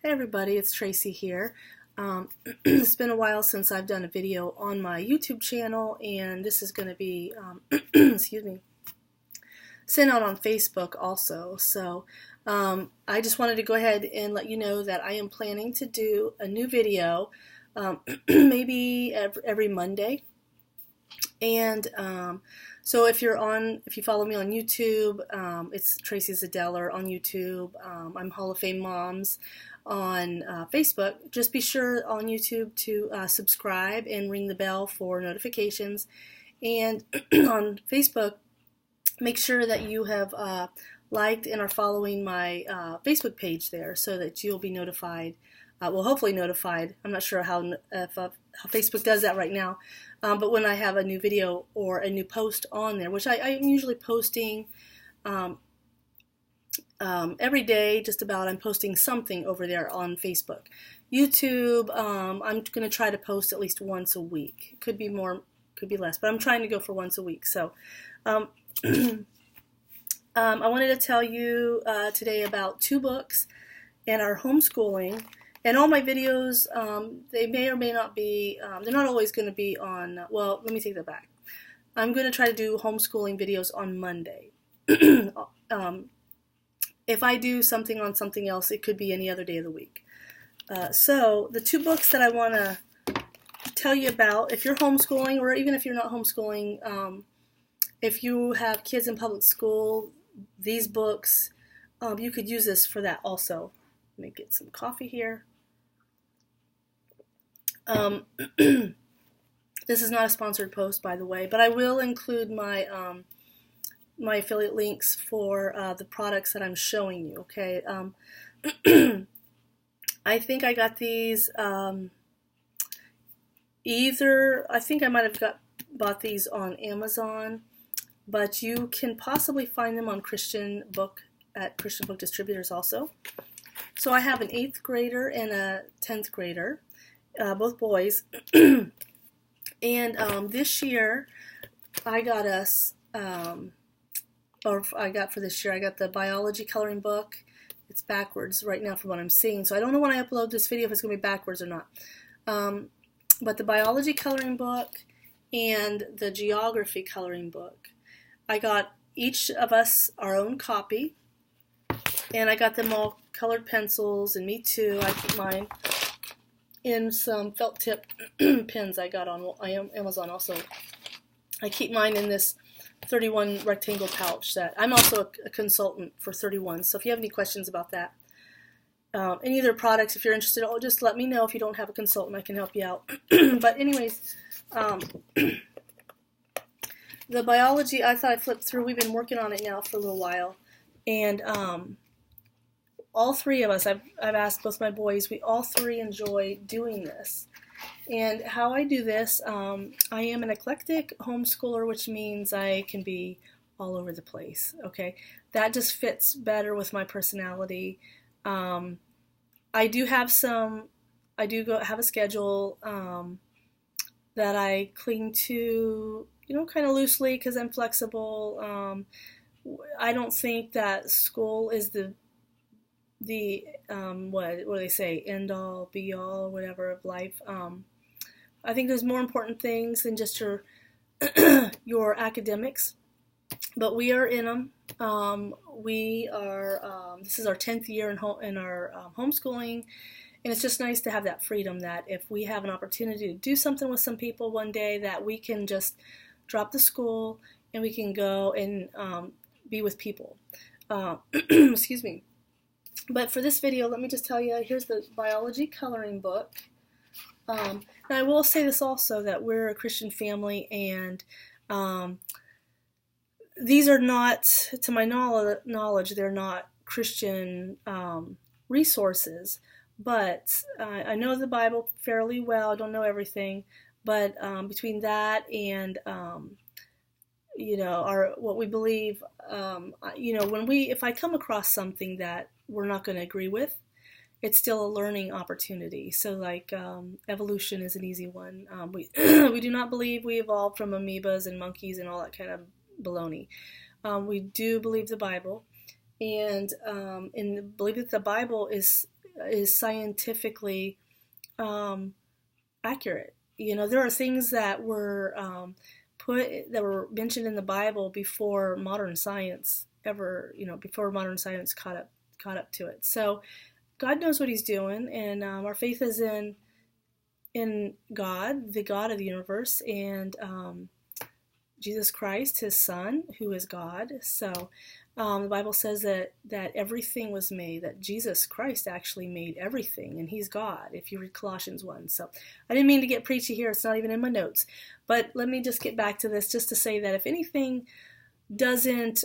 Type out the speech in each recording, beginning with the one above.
Hey everybody, it's Tracy here. It's been a while since I've done a video on my YouTube channel, and this is going to be, excuse me, sent out on Facebook also. So I just wanted to go ahead and let you know that I am planning to do a new video, maybe every Monday. And so if you follow me on YouTube, it's Tracy Zdelar on YouTube. I'm Hall of Fame Moms on Facebook. Just be sure on YouTube to subscribe and ring the bell for notifications. And on Facebook, make sure that you have liked and are following my Facebook page there so that you'll be notified. Hopefully notified. I'm not sure how Facebook does that right now. But when I have a new video or a new post on there, which I'm usually posting every day, just about, I'm posting something over there on Facebook. YouTube, I'm going to try to post at least once a week. Could be more, could be less, but I'm trying to go for once a week. So I wanted to tell you today about two books and our homeschooling. And all my videos, they may or may not be, they're not always going to be on, well, let me take that back. I'm going to try to do homeschooling videos on Monday. If I do something on something else, it could be any other day of the week. So the two books that I want to tell you about, if you're homeschooling, or even if you're not homeschooling, if you have kids in public school, these books, you could use this for that also. Let me get some coffee here. This is not a sponsored post, by the way, but I will include my my affiliate links for the products that I'm showing you. Okay, I think I got these I think I might have bought these on Amazon, but you can possibly find them on Christian Book distributors also. So I have an 8th grader and a 10th grader. Both boys, and this year I got for this year, I got the biology coloring book. It's backwards right now from what I'm seeing, so I don't know when I upload this video if it's going to be backwards or not. But the biology coloring book and the geography coloring book, I got each of us our own copy, and I got them all colored pencils, and me too, I keep mine in some felt tip pens I got on Amazon also. I keep mine in this 31 rectangle pouch that I'm also a consultant for 31. So if you have any questions about that, any of their products, if you're interested, just let me know. If you don't have a consultant, I can help you out. But anyways, the biology, I thought I'd flip through. We've been working on it now for a little while. And all three of us, I've asked both my boys, we all three enjoy doing this. And how I do this, I am an eclectic homeschooler, which means I can be all over the place, okay? That just fits better with my personality. I do have have a schedule that I cling to, kind of loosely because I'm flexible. I don't think that school is the what do they say, end all, be all, whatever of life. I think there's more important things than just your your academics, but we are in them. We are. This is our 10th year in our homeschooling, and it's just nice to have that freedom. That if we have an opportunity to do something with some people one day, that we can just drop the school and we can go and be with people. Excuse me. But for this video, let me just tell you, here's the biology coloring book. And I will say this also, that we're a Christian family, and these are not, to my knowledge, they're not Christian resources. But I know the Bible fairly well. I don't know everything. But between that and what we believe, if I come across something that we're not going to agree with, it's still a learning opportunity. So like evolution is an easy one. We do not believe we evolved from amoebas and monkeys and all that kind of baloney. We do believe the Bible, and believe that the Bible is is scientifically accurate. There are things that were mentioned in the Bible before modern science before modern science caught up to it. So God knows what He's doing, and our faith is in God, the God of the universe, and Jesus Christ, His Son, who is God. So the Bible says that everything was made, that Jesus Christ actually made everything, and He's God, if you read Colossians 1. So I didn't mean to get preachy here. It's not even in my notes. But let me just get back to this, just to say that if anything doesn't,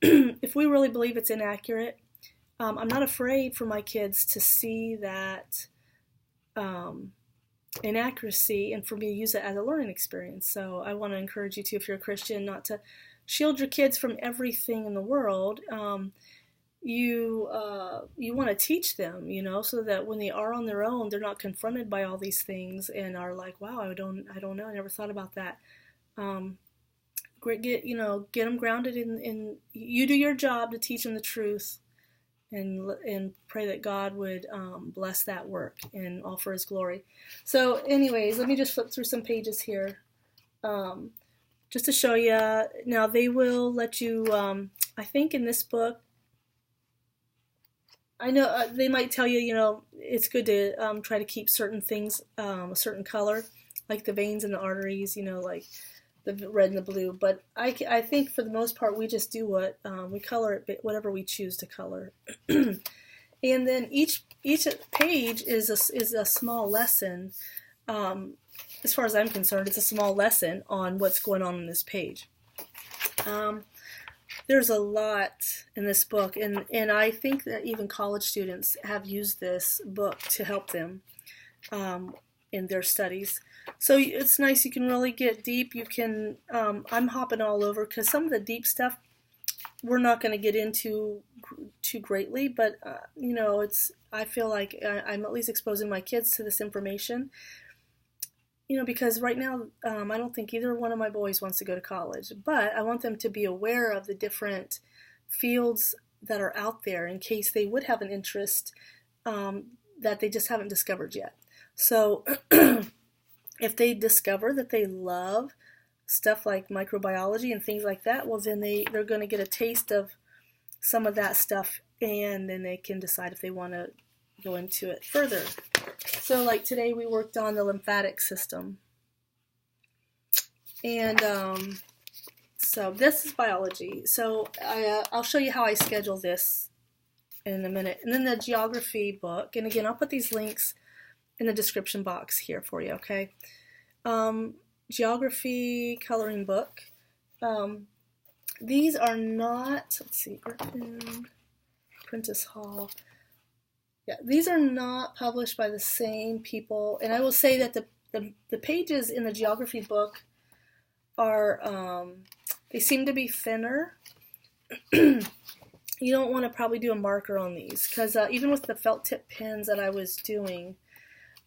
if we really believe it's inaccurate, I'm not afraid for my kids to see that inaccuracy and for me to use it as a learning experience. So I want to encourage you to, if you're a Christian, not to shield your kids from everything in the world. You want to teach them, so that when they are on their own, they're not confronted by all these things and are like, wow, I don't know, I never thought about that. Get them grounded in you do your job to teach them the truth, and pray that God would bless that work and all for His glory. So anyways, let me just flip through some pages here. Just to show you, now they will let you, I think in this book, I know they might tell you, it's good to try to keep certain things a certain color, like the veins and the arteries, like the red and the blue. But I think for the most part, we just do what we color it, whatever we choose to color. And then each page is a small lesson. As far as I'm concerned, it's a small lesson on what's going on this page. There's a lot in this book, and I think that even college students have used this book to help them in their studies. So it's nice. You can really get deep. You can. I'm hopping all over because some of the deep stuff we're not going to get into too greatly, but it's. I feel like I'm at least exposing my kids to this information. Because right now, I don't think either one of my boys wants to go to college, but I want them to be aware of the different fields that are out there in case they would have an interest that they just haven't discovered yet. So if they discover that they love stuff like microbiology and things like that, well, then they're going to get a taste of some of that stuff, and then they can decide if they want to go into it further. So like today we worked on the lymphatic system. And so this is biology. So I'll show you how I schedule this in a minute. And then the geography book. And again, I'll put these links in the description box here for you, okay? Geography coloring book. These are not, let's see, Griffin, Prentice Hall. Yeah, these are not published by the same people, and I will say that the pages in the geography book are, they seem to be thinner. You don't want to probably do a marker on these, because even with the felt tip pens that I was doing,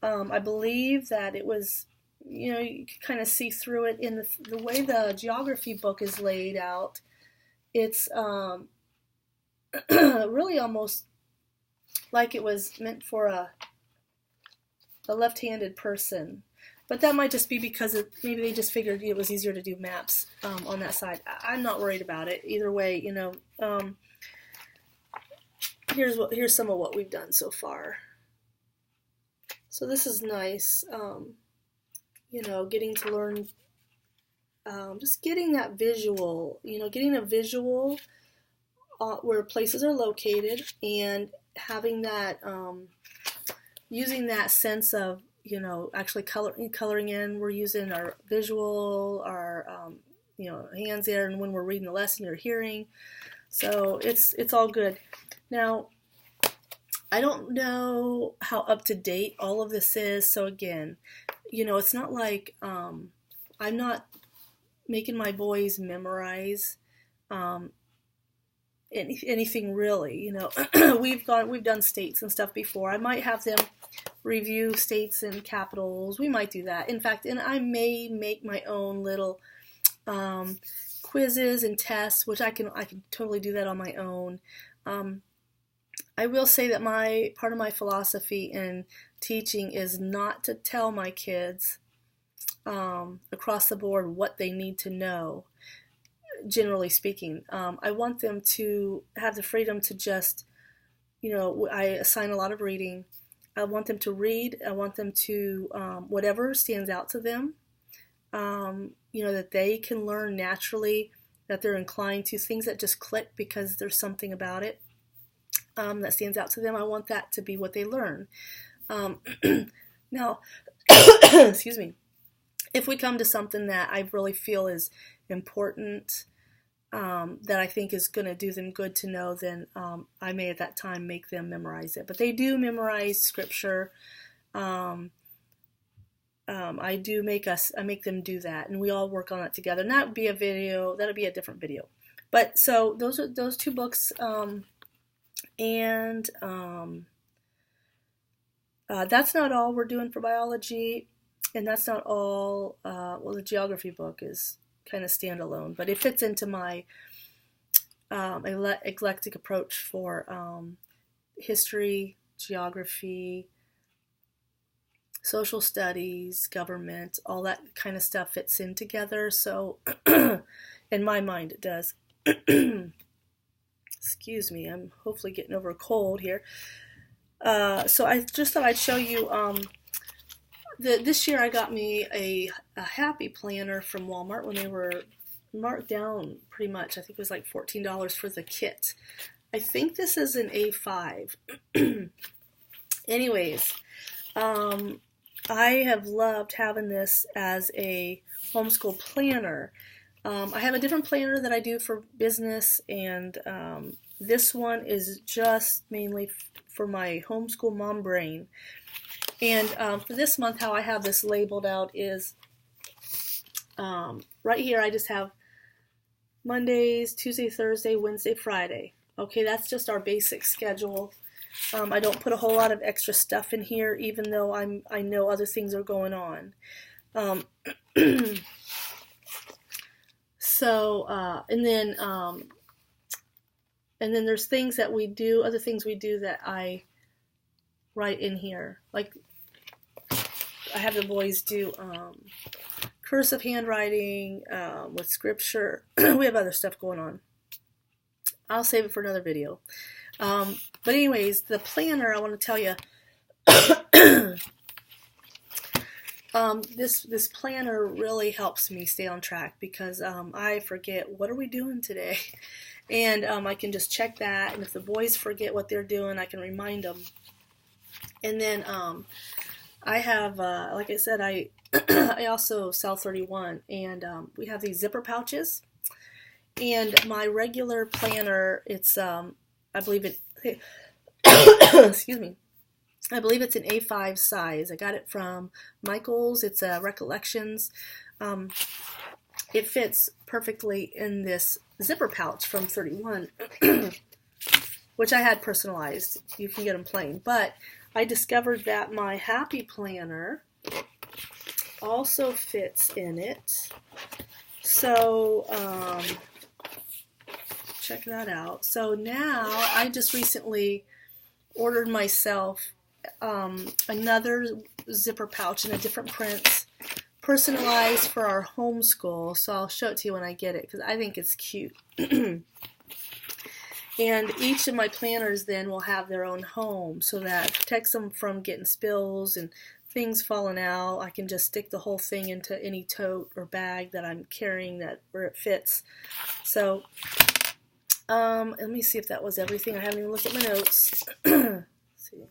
I believe that it was, you could kind of see through it in the way the geography book is laid out. It's really almost like it was meant for a left-handed person. But that might just be because maybe they just figured it was easier to do maps on that side. I'm not worried about it. Either way, here's some of what we've done so far. So this is nice, getting to learn, just getting that visual, getting a visual where places are located, and having that, using that sense of, actually coloring in. We're using our visual, our, hands there, and when we're reading the lesson, you're hearing. So it's all good. Now, I don't know how up to date all of this is. So again, it's not like, I'm not making my boys memorize, anything really, we've done states and stuff before. I might have them review states and capitals. We might do that. In fact, and I may make my own little quizzes and tests, which I can totally do that on my own. I will say that part of my philosophy in teaching is not to tell my kids across the board what they need to know, generally speaking. I want them to have the freedom to just, I assign a lot of reading. I want them to read. I want them to, whatever stands out to them, that they can learn naturally, that they're inclined to, things that just click because there's something about it that stands out to them. I want that to be what they learn. Now, excuse me, if we come to something that I really feel is important, that I think is going to do them good to know, then I may at that time make them memorize it. But they do memorize scripture. I make them do that, and we all work on it together. And that would be a video. That'll be a different video. But so those are those two books, and that's not all we're doing for biology, and that's not all. Well, the geography book is kind of standalone, but it fits into my eclectic approach for history, geography, social studies, government, all that kind of stuff fits in together. So in my mind it does. Excuse me, I'm hopefully getting over a cold here. So I just thought I'd show you, this year I got me a happy planner from Walmart when they were marked down pretty much. I think it was like $14 for the kit. I think this is an A5. Anyways, I have loved having this as a homeschool planner. I have a different planner that I do for business, and this one is just mainly for my homeschool mom brain. And for this month, how I have this labeled out is right here I just have Mondays, Tuesday, Thursday, Wednesday, Friday. Okay, that's just our basic schedule. I don't put a whole lot of extra stuff in here, even though I know other things are going on. So, and then there's things that we do, other things we do that I write in here. Like, I have the boys do cursive handwriting with scripture. We have other stuff going on. I'll save it for another video. But anyways, the planner, I want to tell you, this planner really helps me stay on track, because I forget, what are we doing today? And I can just check that, and if the boys forget what they're doing, I can remind them. And then I have, like I said, I also sell 31, and we have these zipper pouches. And my regular planner, it's, I believe it, excuse me, I believe it's an A5 size. I got it from Michael's. It's Recollections. It fits perfectly in this zipper pouch from 31, which I had personalized. You can get them plain. But I discovered that my Happy Planner also fits in it. So, check that out. So now, I just recently ordered myself another zipper pouch in a different print, personalized for our homeschool. So I'll show it to you when I get it, because I think it's cute. And each of my planners then will have their own home, so that it protects them from getting spills and things falling out. I can just stick the whole thing into any tote or bag that I'm carrying, where it fits. So let me see if that was everything. I haven't even looked at my notes. Let's see.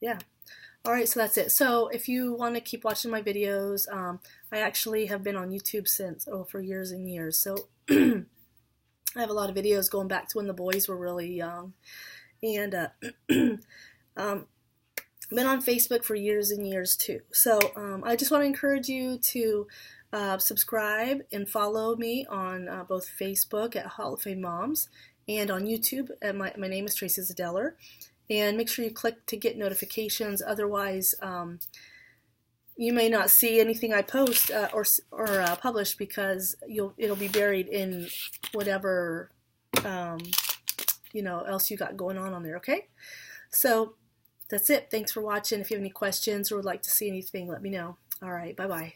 Yeah. Alright, so that's it. So if you want to keep watching my videos, I actually have been on YouTube for years and years. So I have a lot of videos going back to when the boys were really young. And been on Facebook for years and years too. So I just want to encourage you to subscribe and follow me on both Facebook at Hall of Fame Moms and on YouTube. My name is Tracy Zdelar. And make sure you click to get notifications. Otherwise, you may not see anything I post or publish because it'll be buried in whatever else you got going on there. Okay, so that's it. Thanks for watching. If you have any questions or would like to see anything, let me know. All right, bye bye.